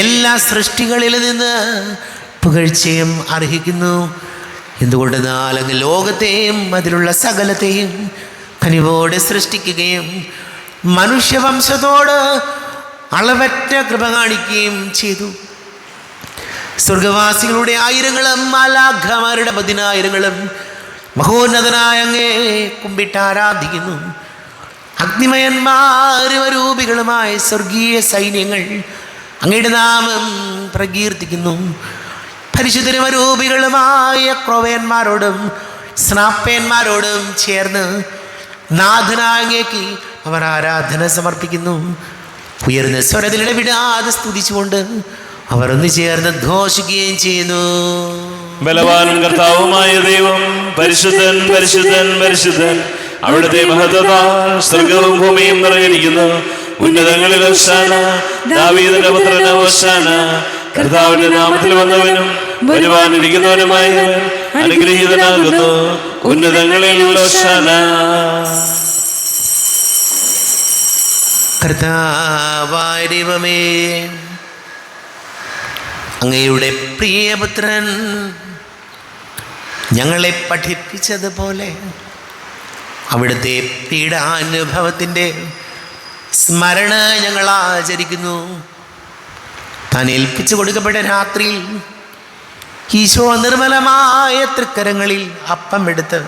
Speaker 1: എല്ലാ സൃഷ്ടികളിൽ നിന്ന് പുകഴ്ചയും അർഹിക്കുന്നു. എന്തുകൊണ്ടെന്നാൽ അങ്ങ് ലോകത്തെയും അതിലുള്ള സകലത്തെയും കനിവോടെ സൃഷ്ടിക്കുകയും മനുഷ്യവംശത്തോട് അളവറ്റ കൃപ കാണിക്കുകയും ചെയ്തു. സ്വർഗവാസികളുടെ ആയിരങ്ങളും മാലാഖമാരുടെ 10,000ങ്ങളും മഹോന്നതനായ അങ്ങേ കുമ്പിട്ട് ആരാധിക്കുന്നു. അഗ്നിമയന്മാരും അരൂപികളുമായ സ്വർഗീയ സൈന്യങ്ങൾ അങ്ങയുടെ നാമം പ്രകീർത്തിക്കുന്നു. പരിശുദ്ധരും അരൂപികളുമായ ക്രോവേന്മാരോടും സ്നാപ്പേന്മാരോടും ചേർന്ന് നാഥനായ അങ്ങേക്ക് അവർ ആരാധന സമർപ്പിക്കുന്നു. ഉയർന്ന സ്വരത്തിൽ ഇടവിടാതെ സ്തുതിച്ചുകൊണ്ട് അവർ ഒന്ന് ചേർന്ന് ഘോഷിക്കുകയും ചെയ്യുന്നു.
Speaker 2: ബലവാനും കർത്താവുമായ ദൈവം പരിശുദ്ധൻ പരിശുദ്ധൻ പരിശുദ്ധൻ, അവിടുത്തെ മഹത്വത്താൽ സ്വർഗവും ഭൂമിയും നിറഞ്ഞിരിക്കുന്നു. ഉന്നതങ്ങളിൽ ഹോശാന, ദാവീദിന്റെ പുത്രന് ഹോശാന. കർത്താവിന്റെ നാമത്തിൽ വന്നവനും വരുവാനിരിക്കുന്നവനുമായവൻ അനുഗ്രഹീതനാകുന്നു. ഉന്നതങ്ങളിൽ ഹോശാന.
Speaker 1: കർത്താവായ ദൈവമേ, അങ്ങയുടെ പ്രിയപുത്രൻ ഞങ്ങളെ പഠിപ്പിച്ചതുപോലെ അവിടുത്തെ പീഡാനുഭവത്തിൻ്റെ സ്മരണ ഞങ്ങൾ ആചരിക്കുന്നു. താൻ ഏൽപ്പിച്ചു കൊടുക്കപ്പെട്ട രാത്രിയിൽ ഈശോ നിർമ്മലമായ തൃക്കരങ്ങളിൽ അപ്പം എടുത്ത്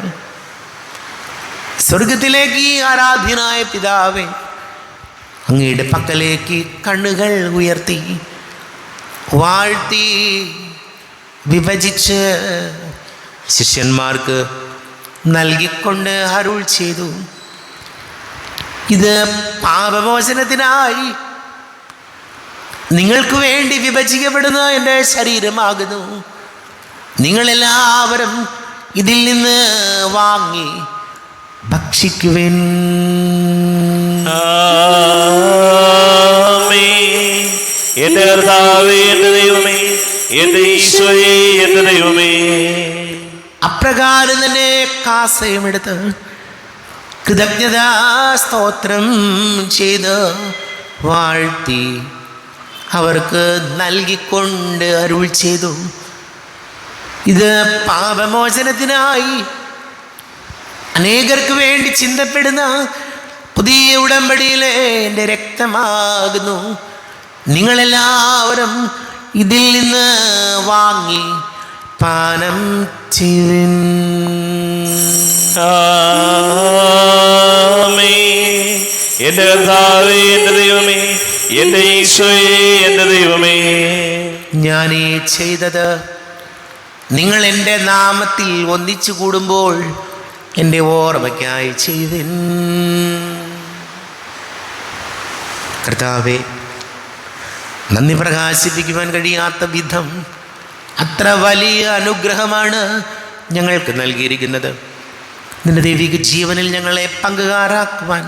Speaker 1: സ്വർഗത്തിലേക്ക് ആരാധ്യനായ പിതാവേ അങ്ങയുടെ പക്കലേക്ക് കണ്ണുകൾ ഉയർത്തി വാഴ്ത്തി വിഭജിച്ച് ശിഷ്യന്മാർക്ക് നൽകിക്കൊണ്ട് അരുൾ ചെയ്തു, ഇത് പാപമോചനത്തിനായി നിങ്ങൾക്ക് വേണ്ടി വിഭജിക്കപ്പെടുന്ന എൻ്റെ ശരീരമാകുന്നു. നിങ്ങളെല്ലാവരും ഇതിൽ നിന്ന് വാങ്ങി ഭക്ഷിക്കുവിൻ.
Speaker 2: എന്റെ കർത്താവേ, എന്റെ ദൈവമേ, എന്റെ ഈശോയേ, എന്റെ ദൈവമേ.
Speaker 1: അപ്രകാരം തന്നെ കാസയുമെടുത്ത് കൃതജ്ഞതാ സ്തോത്രം ചെയ്ത് വാഴ്ത്തി അവർക്ക് നൽകിക്കൊണ്ട് അരുൾ ചെയ്തു, ഇത് പാപമോചനത്തിനായി അനേകർക്ക് വേണ്ടി ചിന്തപ്പെടുന്ന പുതിയ ഉടമ്പടിയിലെ എൻ്റെ രക്തമാകുന്നു. നിങ്ങളെല്ലാവരും ഇതിൽ നിന്ന് വാങ്ങി പാനം ചെയ്യുവിൻ.
Speaker 2: എന്റെ കർത്താവേ, എന്റെ ദൈവമേ, എന്റെ ഈശോയേ, എന്റെ ദൈവമേ.
Speaker 1: ഞാൻ ഈ ചെയ്തത് നിങ്ങൾ എൻ്റെ നാമത്തിൽ ഒന്നിച്ചു കൂടുമ്പോൾ എൻ്റെ ഓർമ്മയ്ക്കായി ചെയ്യുവിൻ. കർത്താവേ, നന്ദി പ്രകാശിപ്പിക്കുവാൻ കഴിയാത്ത വിധം അത്ര വലിയ അനുഗ്രഹമാണ് ഞങ്ങൾക്ക് നൽകിയിരിക്കുന്നത്. നിന്റെ ദൈവിക ജീവനിൽ ഞങ്ങളെ പങ്കുകാരാക്കുവാൻ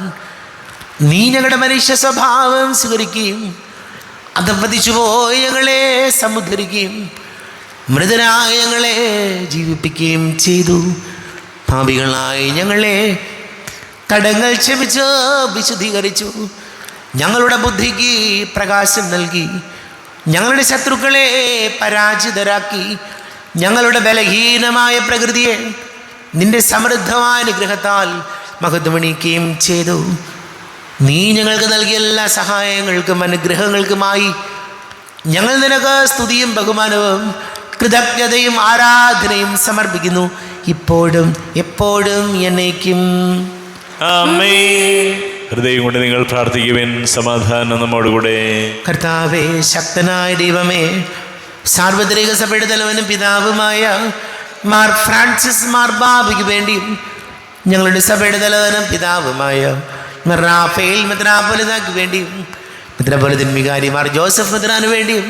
Speaker 1: നീ ഞങ്ങളുടെ മനുഷ്യ സ്വഭാവം സ്വീകരിക്കുകയും അധപ്പതിച്ചുപോയി ഞങ്ങളെ സമുദ്ധരിക്കുകയും മൃതരായ ഞങ്ങളെ ജീവിപ്പിക്കുകയും ചെയ്തു. പാപികളായി ഞങ്ങളെ കടങ്ങൾ ക്ഷമിച്ച് വിശുദ്ധീകരിച്ചു. ഞങ്ങളുടെ ബുദ്ധിക്ക് പ്രകാശം നൽകി. ഞങ്ങളുടെ ശത്രുക്കളെ പരാജിതരാക്കി. ഞങ്ങളുടെ ബലഹീനമായ പ്രകൃതിയെ നിന്റെ സമൃദ്ധമായ അനുഗ്രഹത്താൽ മഹത്വമണിക്കുകയും ചെയ്തു. നീ ഞങ്ങൾക്ക് നൽകിയ എല്ലാ സഹായങ്ങൾക്കും അനുഗ്രഹങ്ങൾക്കുമായി ഞങ്ങൾ നിനക്ക് സ്തുതിയും ബഹുമാനവും കൃതജ്ഞതയും ആരാധനയും സമർപ്പിക്കുന്നു, ഇപ്പോഴും എപ്പോഴും എന്നേക്കും.
Speaker 2: ആമേൻ. ഹൃദയം കൊണ്ട് നിങ്ങൾ പ്രാർത്ഥിക്കുവിൻ. സമാധാനം നമ്മോടുകൂടെ.
Speaker 1: കർത്താവേ, ശക്തനായ ദൈവമേ, സാർവത്രിക സഭയുടെ തലവനും പിതാവുമായ മാർ ഫ്രാൻസിസ് മാർബാബയ്ക്ക് വേണ്ടിയും ഞങ്ങളുടെ സഭയുടെ തലവനും പിതാവുമായ മാർ റാഫേൽ മെത്രാപ്പൊലീത്തായ്ക്ക് വേണ്ടിയും മെത്രാപ്പൊലീത്തൻ വികാരി മാർ ജോസഫ് മെത്രാന് വേണ്ടിയും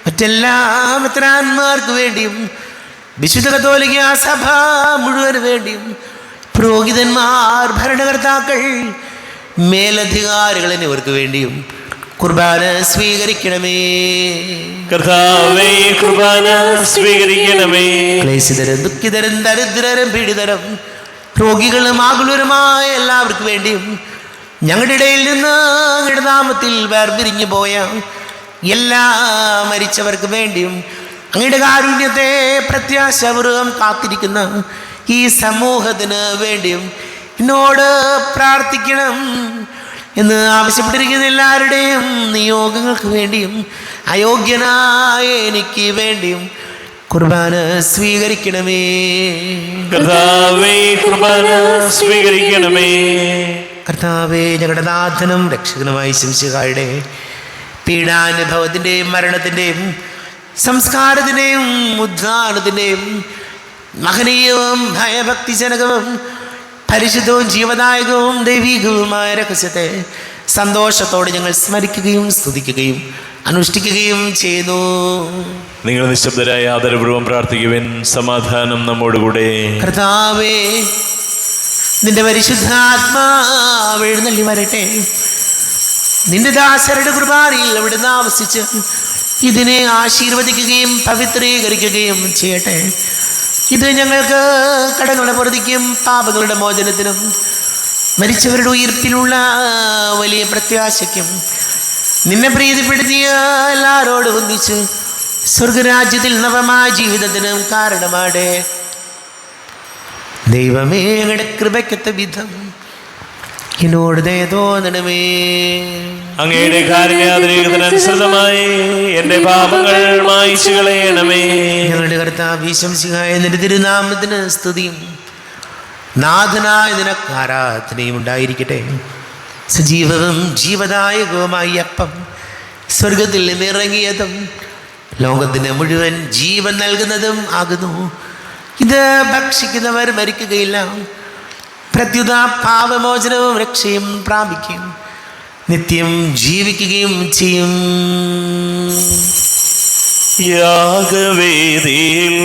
Speaker 1: മറ്റെല്ലാ മെത്രാന്മാർക്ക് വേണ്ടിയും വിശുദ്ധ കത്തോലിക്ക സഭ മുഴുവന് വേണ്ടിയും പുരോഹിതന്മാർ, ഭരണകർത്താക്കൾ, മേലധികാരികൾ എന്നിവർക്ക് വേണ്ടിയും കുർബാന സ്വീകരിക്കണമേ.
Speaker 2: കർത്താവേ, കുർബാന സ്വീകരിക്കണമേ.
Speaker 1: ക്ലേശിതരും ദുഃഖിതരും ദരിദ്രരും പീഡിതരും രോഗികളും ആകുലരുമായ എല്ലാവർക്കും വേണ്ടിയും ഞങ്ങളുടെ ഇടയിൽ നിന്ന് അങ്ങയുടെ നാമത്തിൽ വേർപിരിഞ്ഞു പോയ എല്ലാ മരിച്ചവർക്ക് വേണ്ടിയും അങ്ങയുടെ കാരുണ്യത്തെ പ്രത്യാശപൂർവ്വം കാത്തിരിക്കുന്ന ഈ സമൂഹത്തിന് വേണ്ടിയും എന്നോട് പ്രാർത്ഥിക്കണം എന്ന് ആവശ്യപ്പെട്ടിരിക്കുന്ന എല്ലാവരുടെയും നിയോഗങ്ങൾക്ക് വേണ്ടിയും അയോഗ്യനായ എനിക്ക് വേണ്ടിയും കുർബാന സ്വീകരിക്കണമേ.
Speaker 2: കർത്താവേ, കുർബാന സ്വീകരിക്കണമേ.
Speaker 1: കർത്താവേ, ഞങ്ങളുടെ നാഥനും രക്ഷകനുമായി ശംശിഹായുടെ പീഡാനുഭവത്തിൻ്റെയും മരണത്തിൻ്റെയും സംസ്കാരത്തിൻ്റെയും ഉദ്ധാനത്തിൻ്റെയും മഹനീയവും ഭയഭക്തിജനകവും പരിശുദ്ധവും ജീവദായകവും ദൈവീകവുമായ രഹസ്യത്തെ സന്തോഷത്തോടെ ഞങ്ങൾ സ്മരിക്കുകയും സ്തുതിക്കുകയും അനുഷ്ഠിക്കുകയും ചെയ്യുന്നു.
Speaker 2: നിങ്ങൾ നിശബ്ദരായ ആദരപൂർവ്വം പ്രാർത്ഥിക്കുവിൻ. സമാധാനം നമ്മോടുകൂടെ.
Speaker 1: കർത്താവേ, നിന്റെ പരിശുദ്ധാത്മാവ് എഴുന്നള്ളി വരട്ടെ. നിന്റെ ദാസരുടെ കുർബാനയിൽ അവിടുന്ന് ആവസിച്ച് ഇതിനെ ആശീർവദിക്കുകയും പവിത്രീകരിക്കുകയും ചെയ്യട്ടെ. ഇത് ഞങ്ങൾക്ക് കടങ്ങളുടെ പൊറുതിക്കും പാപങ്ങളുടെ മോചനത്തിനും മരിച്ചവരുടെ ഉയിർപ്പിലുള്ള വലിയ പ്രത്യാശയ്ക്കും നിന്നെ പ്രീതിപ്പെടുത്തിയ എല്ലാവരോടും ഒന്നിച്ച് സ്വർഗരാജ്യത്തിൽ നവമായ ജീവിതത്തിനും കാരണമാടെ. ദൈവമേ, അങ്ങയുടെ കൃപയ്ക്കൊത്ത വിധം എന്നോട് ദയ തോന്നണമേ.
Speaker 2: അങ്ങയുടെ കാരുണ്യാതിരേകത്തിനനുസൃതമായി എൻ്റെ പാപങ്ങൾ മായിച്ചു കളയണമേ.
Speaker 1: ഞങ്ങളുടെ കർത്താവ് ശംസിഹായ നിന്റെ തിരുനാമത്തിന് സ്തുതിയും നാഥനായ നിനക്ക് ആരാധനയും ഉണ്ടായിരിക്കട്ടെ. സജീവവും ജീവദായകവുമായി അപ്പം സ്വർഗത്തിൽ നിന്നിറങ്ങിയതും ലോകത്തിന് മുഴുവൻ ജീവൻ നൽകുന്നതും ആകുന്നു. ഇത് ഭക്ഷിക്കുന്നവർ മരിക്കുകയില്ല, പ്രത്യുത പാപമോചനവും രക്ഷയും പ്രാപിക്കും, നിത്യം ജീവിക്കുകയും ചെയ്യും.
Speaker 2: യാഗവേദിയിൽ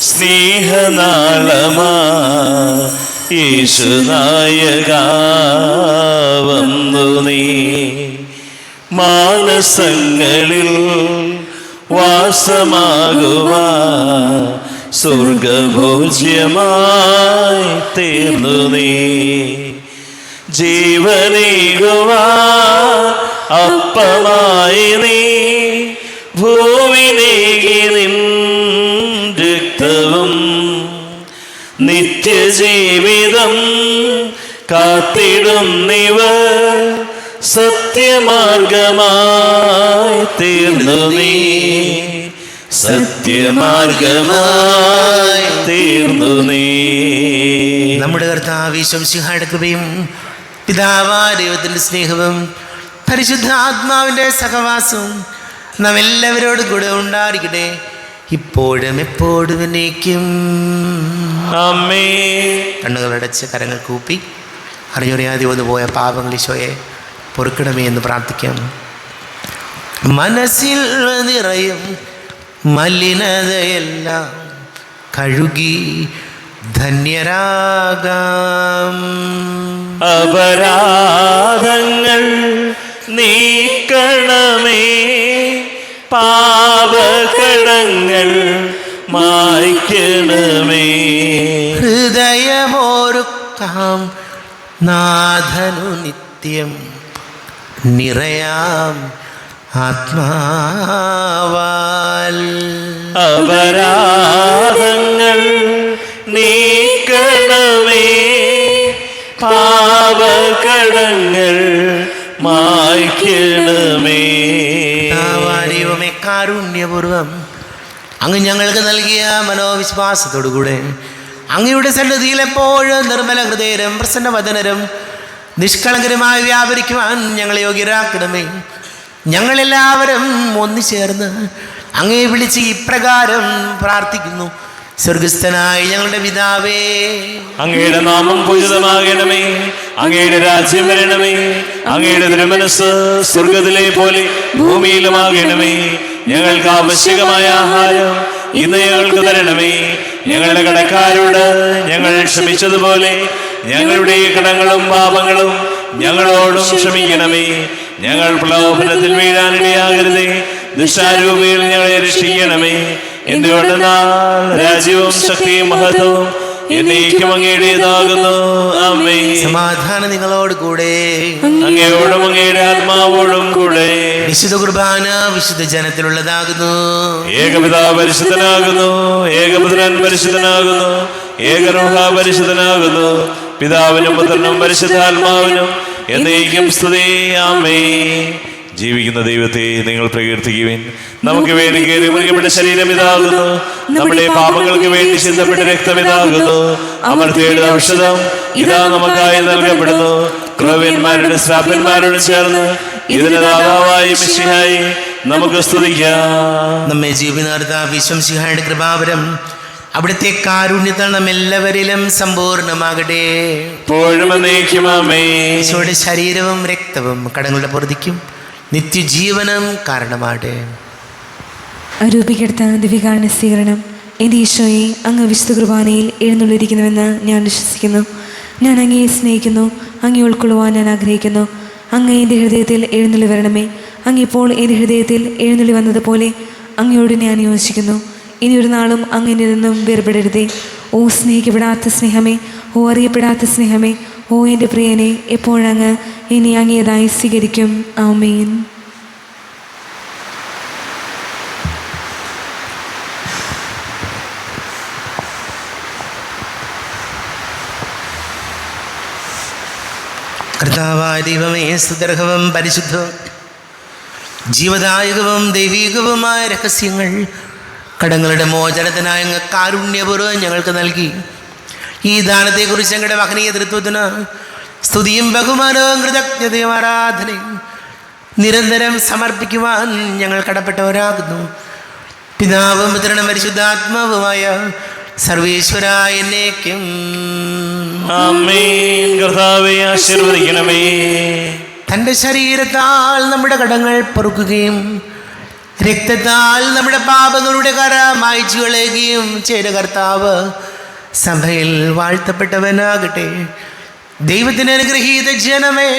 Speaker 2: സ്നേഹനാളമാ യേശുനായക വന്നു നീ മാനസങ്ങളിൽ വാസമാകുവാ സ്വർഗഭോജ്യമായി തീർന്നു നീ ജീവനേകുവാ അപ്പമായി നീ ഭൂവിനേകി നിൻ രക്തവും നിത്യജീവിതം കാത്തിടുന്നിവർ സത്യമാർഗമായി തീർന്നു നീ സത്യമാർഗമായി തീർന്നു നീ.
Speaker 1: നമ്മുടെ കർത്താവ് ശംസിഹായുടെ കൃപയും പിതാവായ ദൈവത്തിൻ്റെ സ്നേഹവും പരിശുദ്ധാത്മാവിൻ്റെ സഹവാസവും നാം എല്ലാവരോടും കൂടെ ഉണ്ടായിരിക്കട്ടെ, ഇപ്പോഴും എപ്പോഴും എന്നേക്കും.
Speaker 2: ആമേൻ.
Speaker 1: കണ്ണുകളടച്ച് കരങ്ങൾ കൂപ്പി അറിഞ്ഞറിയാതെ വന്നു പോയ പാപങ്ങൾ ഈശോയെ പൊറുക്കണമേ എന്ന് പ്രാർത്ഥിക്കാം. മനസ്സിൽ നിറയും മലിനതയെല്ലാം കഴുകി ധന്യരാകാം.
Speaker 2: അപരാധങ്ങൾ നീക്കണമേ, പാപകടങ്ങൾ മായ്ക്കണമേ.
Speaker 1: ഹൃദയമോരുക്കാം നാഥനു നിത്യം നിറയാം ആത്മാവാൽ.
Speaker 2: അപരാധങ്ങൾ നീക്കണമേ, പാപകടങ്ങൾ മായ്ക്കണമേ.
Speaker 1: ദൈവമേ, കാരുണ്യപൂർവം അങ്ങ് ഞങ്ങൾക്ക് നൽകിയ മനോവിശ്വാസത്തോടുകൂടെ അങ്ങയുടെ സന്നിധിയിൽ എപ്പോഴും നിർമ്മല ഹൃദയരും പ്രസന്നവദനരും നിഷ്കളങ്കരുമായി വ്യാപരിക്കുവാൻ ഞങ്ങളെ യോഗ്യരാക്കണമേ. ഞങ്ങളെല്ലാവരും ഒന്നുചേർന്ന് അങ്ങയെ വിളിച്ച് ഇപ്രകാരം പ്രാർത്ഥിക്കുന്നു. സ്വർഗസ്ഥനായ ഞങ്ങളുടെ പിതാവേ,
Speaker 2: അങ്ങയുടെ നാമം പൂജിതമാകണമേ, അങ്ങയുടെ രാജ്യം വരണമേ, അങ്ങയുടെ തിരുമനസ്സ് സ്വർഗത്തിലെ പോലെ ഭൂമിയിലുമാകണമേ. ഞങ്ങൾക്ക് ആവശ്യമായ ആഹാരം ഇന്ന് ഞങ്ങൾക്ക് തരണമേ. ഞങ്ങളുടെ കടക്കാരോട് ഞങ്ങൾ ക്ഷമിച്ചതുപോലെ ഞങ്ങളുടെ കടങ്ങളും പാപങ്ങളും ഞങ്ങളോടും ക്ഷമിക്കണമേ. ഞങ്ങൾ പ്രലോഭനത്തിൽ വീഴാനിടയാകരുതേ. ദുഷ്ടാരൂപിയിൽ ഞങ്ങളെ രക്ഷിക്കണമേ. എന്തുകൊണ്ടെന്നാൽ രാജ്യവും ശക്തിയും മഹത്വവും എന്നേക്കും അങ്ങയുടേതാകുന്നു. ആമേൻ.
Speaker 1: സമാധാനം നിങ്ങളോട് കൂടെ.
Speaker 2: അങ്ങയോടും അങ്ങയുടെ ആത്മാവോടും കൂടെ.
Speaker 1: വിശുദ്ധ കുർബാന വിശുദ്ധ ജനത്തിലുള്ളതാകുന്നു.
Speaker 2: ഏകപിതാവ് പരിശുദ്ധനാകുന്നു, ഏകപുത്രൻ പരിശുദ്ധനാകുന്നു, ഏകരൂഹ പരിശുദ്ധനാകുന്നു. പിതാവിനും പുത്രനും പരിശുദ്ധാത്മാവിനും എന്നേക്കും സ്തുതി. ആമേൻ. ജീവിക്കുന്ന ദൈവത്തെ നിങ്ങൾ പ്രകീർത്തിക്കുവിൻ. നമുക്ക് വേണ്ടി കയറി മുറിക്കപ്പെട്ട ശരീരം ഇതാകുന്നു. നമ്മുടെ പാപങ്ങൾക്ക് വേണ്ടി ചിന്തപ്പെട്ട രക്തം ഇതാകുന്നു. അമർത്തിയുടെ ഔഷധം ഇതാ നമുക്കായി നൽകപ്പെടുന്നു. ക്രൂവ്യന്മാരുടെ ശ്രാപ്പന്മാരോട് ചേർന്ന് ഇതിന് ദാതാവായി മിശിഹായി നമുക്ക് സ്തുതിക്കാം.
Speaker 1: നമ്മെ ജീവിതാർത്ഥ വിശ്വംസിഹായുടെ കൃപാവരം അവിടുത്തെ കാരുണ്യത്താൽ നാം എല്ലാവരിലും സമ്പൂർണ്ണമാകട്ടെ.
Speaker 2: എപ്പോഴും എന്നേക്കും ആമേൻ.
Speaker 1: ഈശോയുടെ ശരീരവും രക്തവും കടങ്ങളുടെ പൊറുതിക്കും നിത്യജീവനം കാരണമാകട്ടെ.
Speaker 4: അരൂപിക്കെടുത്ത ദിവ്യകാരുണ്യ സ്വീകരണം. എൻ്റെ ഈശോയെ, അങ്ങ് വിശുദ്ധ കുർബാനയിൽ എഴുന്നള്ളിരിക്കുന്നുവെന്ന് ഞാൻ വിശ്വസിക്കുന്നു. ഞാൻ അങ്ങയെ സ്നേഹിക്കുന്നു. അങ്ങയെ ഉൾക്കൊള്ളുവാൻ ഞാൻ ആഗ്രഹിക്കുന്നു. അങ്ങ് എൻ്റെ ഹൃദയത്തിൽ എഴുന്നള്ളി വരണമേ. അങ്ങിപ്പോൾ എൻ്റെ ഹൃദയത്തിൽ എഴുന്നള്ളി വന്നതുപോലെ അങ്ങയോട് ഞാൻ യോജിക്കുന്നു. ഇനി ഒരു നാളും അങ്ങ് എന്നിൽ നിന്നും വേർപെടരുതേ. ഓ സ്നേഹിക്കപ്പെടാത്ത സ്നേഹമേ, ഓ അറിയപ്പെടാത്ത സ്നേഹമേ, ഓ എൻ്റെ പ്രിയനെ, എപ്പോഴങ്ങ് ഇനി അങ്ങേതായി സ്വീകരിക്കും. ആമേൻ.
Speaker 1: കർത്താവായ ദൈവമേ, സുദർഹവും പരിശുദ്ധവും ജീവദായകവും ദൈവീകവുമായ രഹസ്യങ്ങൾ കടങ്ങളുടെ മോചനത്തിനായ അങ്ങ് കാരുണ്യപൂർവ്വം ഞങ്ങൾക്ക് നൽകി. ഈ ദാനത്തെക്കുറിച്ച് ഞങ്ങളുടെ മഹനീയ തൃത്വത്തിന് സ്തുതിയും ബഹുമാനവും കൃതജ്ഞതയും ആരാധനയും നിരന്തരം സമർപ്പിക്കുവാൻ ഞങ്ങൾ കടപ്പെട്ടവരാകുന്നു. പിതാവും പുത്രനും പരിശുദ്ധാത്മാവുമായ സർവേശ്വരായ എന്നേക്കും
Speaker 2: ആമേൻ. കർത്താവേ, ആശീർവദിക്കണമേ.
Speaker 1: തൻ്റെ ശരീരത്താൽ നമ്മുടെ കടങ്ങൾ പൊറുക്കുകയും രക്തത്താൽ നമ്മുടെ പാപങ്ങളുടെ കര മായ്ച്ചു കളയുകയും ചെയ്ത കർത്താവ് സഭയിൽ വാഴ്ത്തപ്പെട്ടവനാകട്ടെ. ദൈവത്തിന് അനുഗ്രഹീത ജനമേ,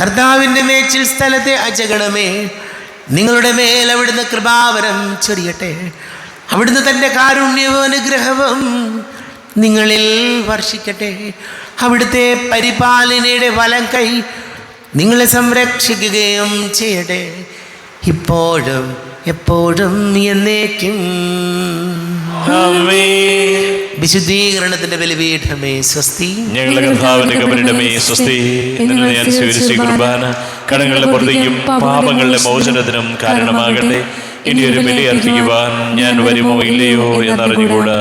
Speaker 1: കർത്താവിൻ്റെ മേച്ചിൽ സ്ഥലത്തെ അജഗണമേ, നിങ്ങളുടെ മേൽ അവിടുന്ന് കൃപാവരം ചൊരിയട്ടെ. അവിടുന്ന് തൻ്റെ കാരുണ്യവും അനുഗ്രഹവും നിങ്ങളിൽ വർഷിക്കട്ടെ. അവിടുത്തെ പരിപാലനയുടെ വലം കൈ നിങ്ങളെ സംരക്ഷിക്കുകയും ചെയ്യട്ടെ, ഇപ്പോഴും എപ്പോഴും എന്നേക്കും. വിശുദ്ധീകരണത്തിന്റെ ബലിപീഠമേ സ്വസ്തി.
Speaker 2: ഞങ്ങളുടെ കർത്താവിന്റെ കബരിടമേ സ്വസ്തി. നിന്നെ ഞാൻ സ്വീകരിച്ച കുർബാന കടങ്ങളുടെ പുറത്തേക്കും പാപങ്ങളുടെ മോചനത്തിനും കാരണമാകട്ടെ. ഇനിയൊരു ബലി അർപ്പിക്കുവാൻ ഞാൻ വരുമോ ഇല്ലയോ എന്നറിഞ്ഞുകൂടാ.